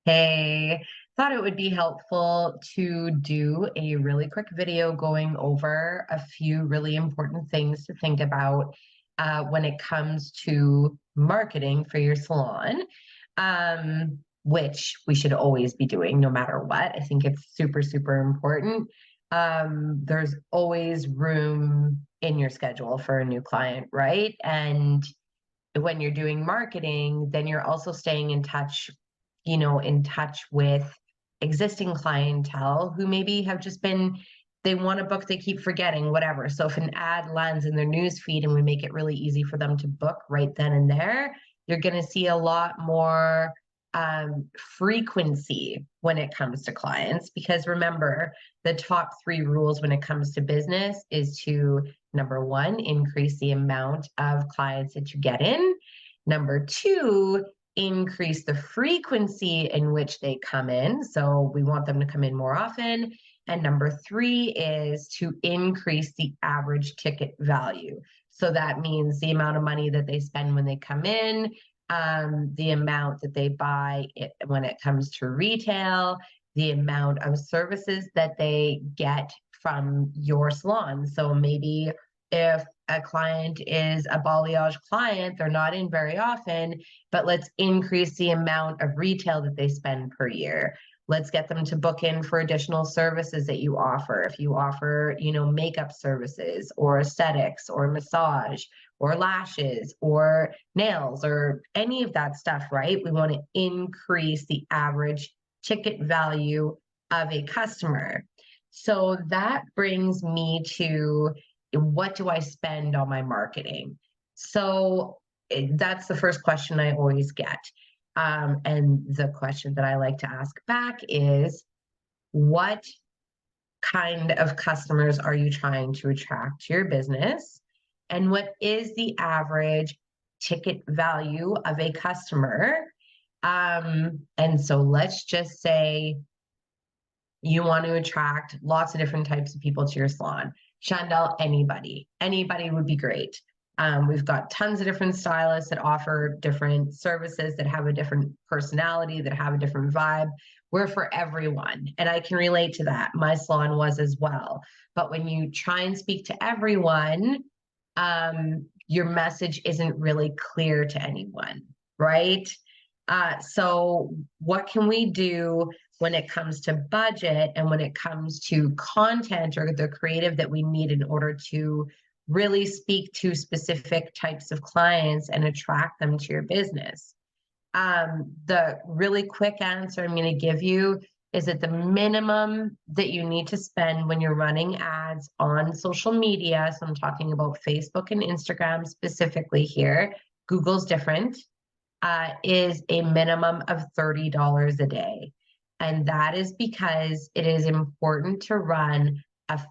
Hey, thought it would be helpful to do a really quick video going over a few really important things to think about when it comes to marketing for your salon, which we should always be doing no matter what. I think it's super, super important. There's always room in your schedule for a new client, right? And when you're doing marketing, then you're also staying in touch with existing clientele who maybe have just been, they want to book, they keep forgetting, whatever. So if an ad lands in their news feed and we make it really easy for them to book right then and there, you're going to see a lot more frequency when it comes to clients. Because remember, the top three rules when it comes to business is to, number one, increase the amount of clients that you get in. Number two, increase the frequency in which they come in. So we want them to come in more often. And number three is to increase the average ticket value. So that means the amount of money that they spend when they come in, the amount that they buy when it comes to retail, the amount of services that they get from your salon. So maybe if a client is a balayage client, they're not in very often, but let's increase the amount of retail that they spend per year. Let's get them to book in for additional services that you offer. If you offer, makeup services or aesthetics or massage or lashes or nails or any of that stuff, right? We want to increase the average ticket value of a customer. So that brings me to, what do I spend on my marketing? So that's the first question I always get. And the question that I like to ask back is, what kind of customers are you trying to attract to your business? And what is the average ticket value of a customer? And so let's just say you want to attract lots of different types of people to your salon. Chandel, anybody would be great. We've got tons of different stylists that offer different services, that have a different personality, that have a different vibe. We're for everyone. And I can relate to that. My salon was as well. But when you try and speak to everyone, your message isn't really clear to anyone, right? So what can we do when it comes to budget and when it comes to content or the creative that we need in order to really speak to specific types of clients and attract them to your business? The really quick answer I'm going to give you is that the minimum that you need to spend when you're running ads on social media, so I'm talking about Facebook and Instagram specifically here, Google's different, is a minimum of $30 a day. And that is because it is important to run at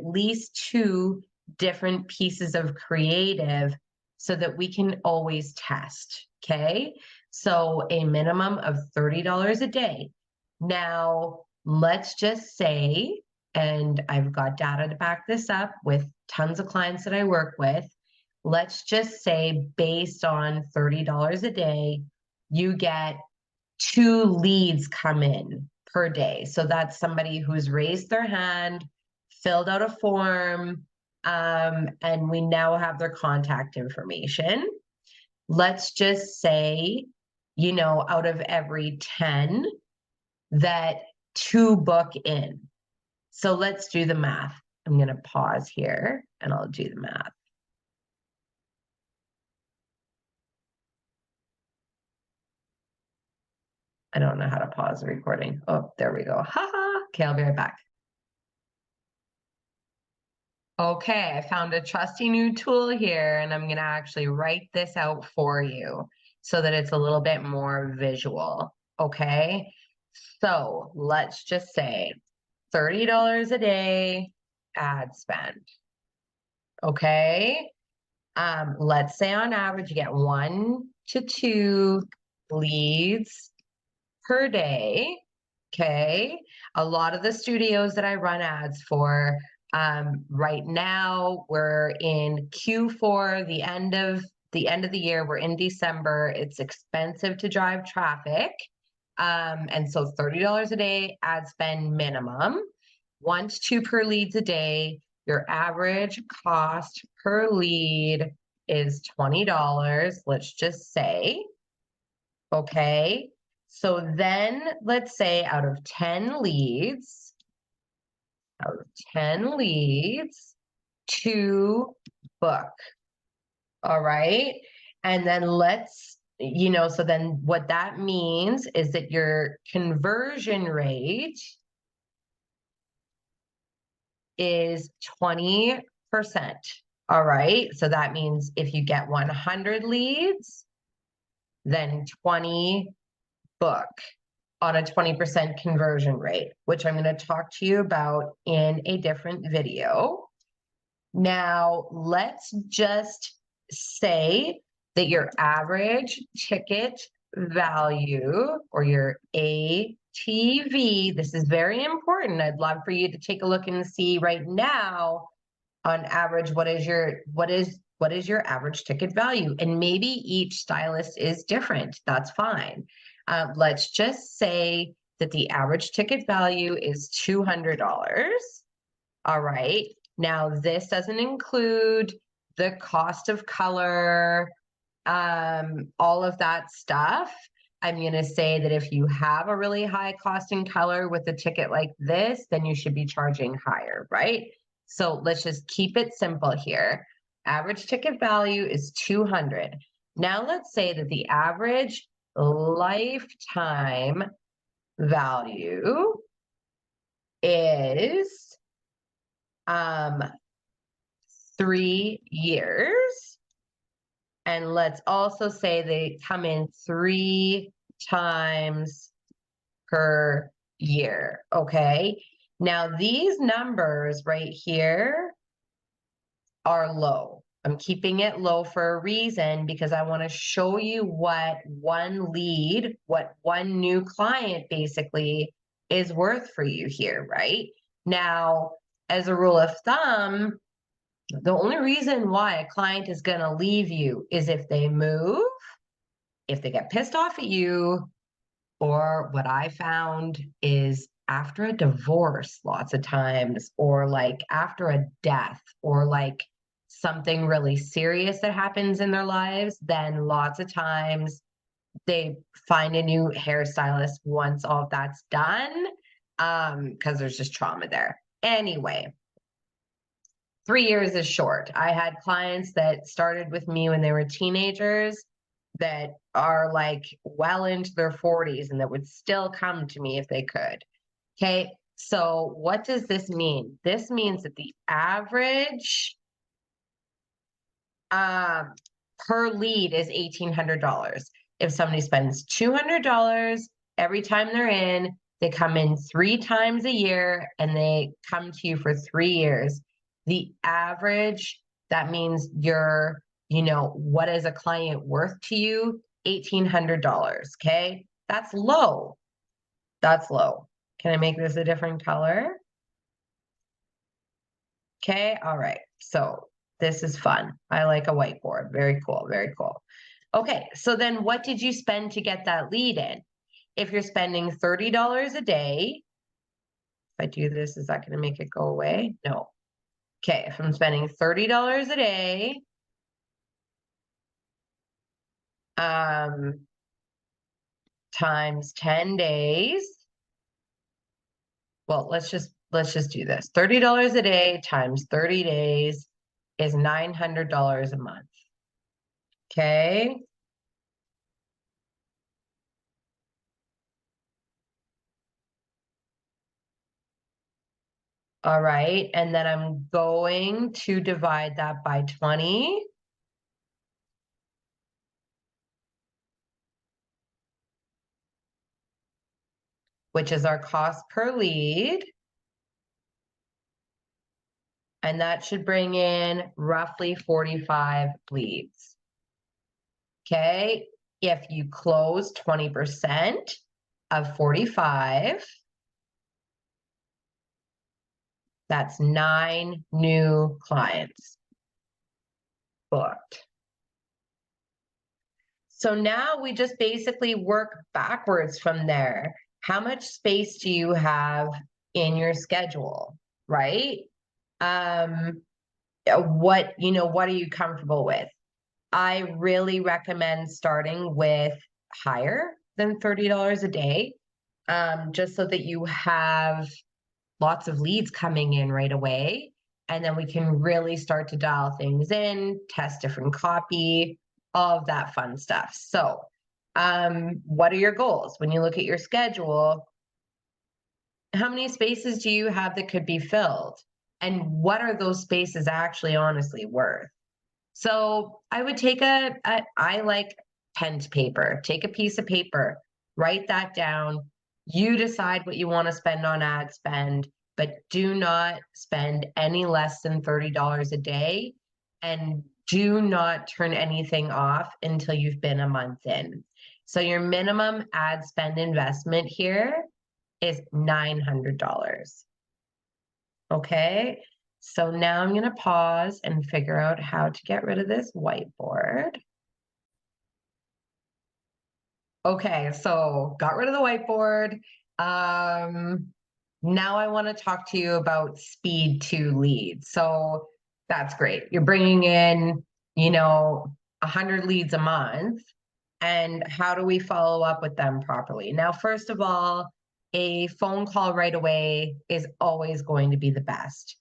least two different pieces of creative so that we can always test. Okay. So a minimum of $30 a day. Now, let's just say, and I've got data to back this up with tons of clients that I work with, let's just say based on $30 a day, you get 2 leads come in per day. So that's somebody who's raised their hand, filled out a form, and we now have their contact information. Let's just say, out of every 10, that 2 book in. So let's do the math. I'm going to pause here and I'll do the math. I don't know how to pause the recording. Oh, there we go. Haha. Okay, I'll be right back. Okay, I found a trusty new tool here, and I'm going to actually write this out for you so that it's a little bit more visual. Okay, so let's just say $30 a day ad spend. Okay, let's say on average you get 1 to 2 leads per day. Okay. A lot of the studios that I run ads for, right now, we're in Q4, the end of the end of the year, we're in December, it's expensive to drive traffic. And so $30 a day ad spend minimum, 1 to 2 per leads a day. Your average cost per lead is $20, let's just say. Okay. So then let's say out of 10 leads, 2 book. All right. And then so then what that means is that your conversion rate is 20%. All right. So that means if you get 100 leads, then 20 book on a 20% conversion rate, which I'm going to talk to you about in a different video. Now, let's just say that your average ticket value, or your ATV, this is very important. I'd love for you to take a look and see right now on average, what is your average ticket value? And maybe each stylist is different. That's fine. Let's just say that the average ticket value is $200. All right. Now, this doesn't include the cost of color, all of that stuff. I'm going to say that if you have a really high cost in color with a ticket like this, then you should be charging higher, right? So let's just keep it simple here. Average ticket value is 200. Now let's say that the average lifetime value is 3 years. And let's also say they come in 3 times per year, okay? Now these numbers right here are low. I'm keeping it low for a reason, because I want to show you what one lead, what one new client basically is worth for you here, right? Now, as a rule of thumb, the only reason why a client is going to leave you is if they move, if they get pissed off at you, or what I found is after a divorce lots of times, or like after a death, or like something really serious that happens in their lives, then lots of times they find a new hairstylist once all of that's done, because there's just trauma there. Anyway, 3 years is short. I had clients that started with me when they were teenagers that are like well into their 40s and that would still come to me if they could. Okay, so what does this mean? This means that the average per lead is $1,800. If somebody spends $200 every time they're in, they come in 3 times a year and they come to you for 3 years. The average, that means what is a client worth to you? $1,800, okay? That's low. That's low. Can I make this a different color? Okay, all right. So this is fun. I like a whiteboard. Very cool, very cool. Okay, so then what did you spend to get that lead in? If you're spending $30 a day, if I do this, is that going to make it go away? No. Okay, if I'm spending $30 a day, times 10 days. Well, let's just do this. $30 a day times 30 days is $900 a month. Okay. All right, and then I'm going to divide that by 20. Which is our cost per lead. And that should bring in roughly 45 leads. Okay, if you close 20% of 45, that's 9 new clients booked. So now we just basically work backwards from there. How much space do you have in your schedule, right? Um, what are you comfortable with? I really recommend starting with higher than $30 a day, just so that you have lots of leads coming in right away. And then we can really start to dial things in, test different copy, all of that fun stuff. So, what are your goals? When you look at your schedule, how many spaces do you have that could be filled? And what are those spaces actually honestly worth? So I would take I like pen to paper, take a piece of paper, write that down. You decide what you want to spend on ad spend, but do not spend any less than $30 a day. And do not turn anything off until you've been a month in. So your minimum ad spend investment here is $900. Okay. So now I'm going to pause and figure out how to get rid of this whiteboard. Okay, so got rid of the whiteboard. Now I want to talk to you about speed to lead. So that's great. You're bringing in, 100 leads a month. And how do we follow up with them properly? Now, first of all, a phone call right away is always going to be the best.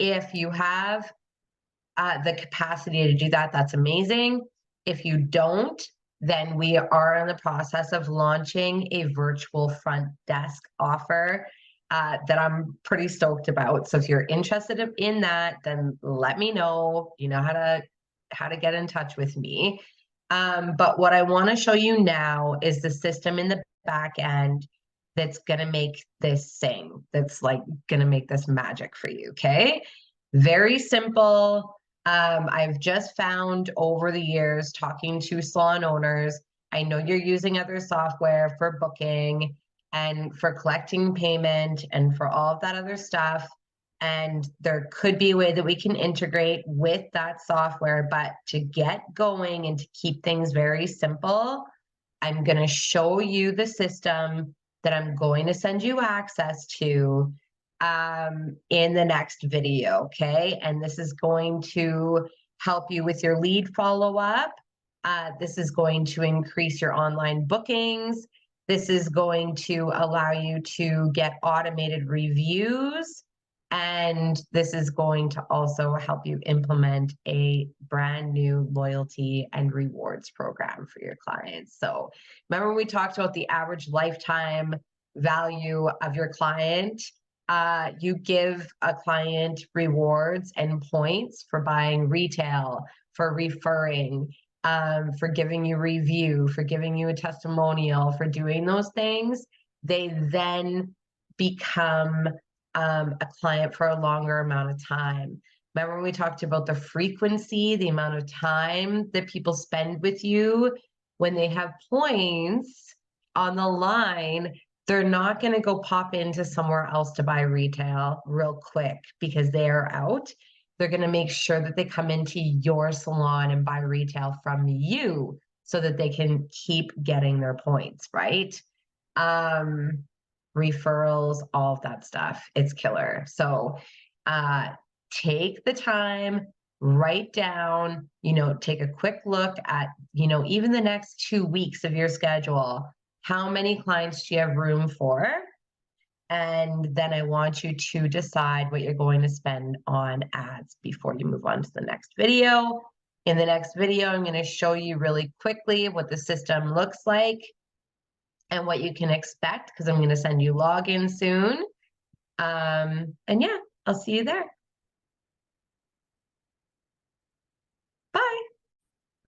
If you have the capacity to do that, that's amazing. If you don't, then we are in the process of launching a virtual front desk offer that I'm pretty stoked about. So if you're interested in that, then let me know. You know how to get in touch with me. But what I want to show you now is the system in the back end that's going to make this sing. That's like going to make this magic for you. Okay. Very simple. I've just found over the years talking to salon owners, I know you're using other software for booking and for collecting payment and for all of that other stuff. And there could be a way that we can integrate with that software, but to get going and to keep things very simple, I'm going to show you the system that I'm going to send you access to in the next video, okay? And this is going to help you with your lead follow-up. This is going to increase your online bookings. This is going to allow you to get automated reviews. And this is going to also help you implement a brand new loyalty and rewards program for your clients. So remember when we talked about the average lifetime value of your client? You give a client rewards and points for buying retail, for referring, for giving you review, for giving you a testimonial, for doing those things. They then become a client for a longer amount of time. Remember when we talked about the frequency, the amount of time that people spend with you when they have points on the line? They're not going to go pop into somewhere else to buy retail real quick because they are out. They're going to make sure that they come into your salon and buy retail from you so that they can keep getting their points, right? Referrals, all of that stuff. It's killer. So take the time, write down, take a quick look at, even the next 2 weeks of your schedule. How many clients do you have room for? And then I want you to decide what you're going to spend on ads before you move on to the next video. In the next video, I'm going to show you really quickly what the system looks like and what you can expect because I'm going to send you login soon. And yeah, I'll see you there.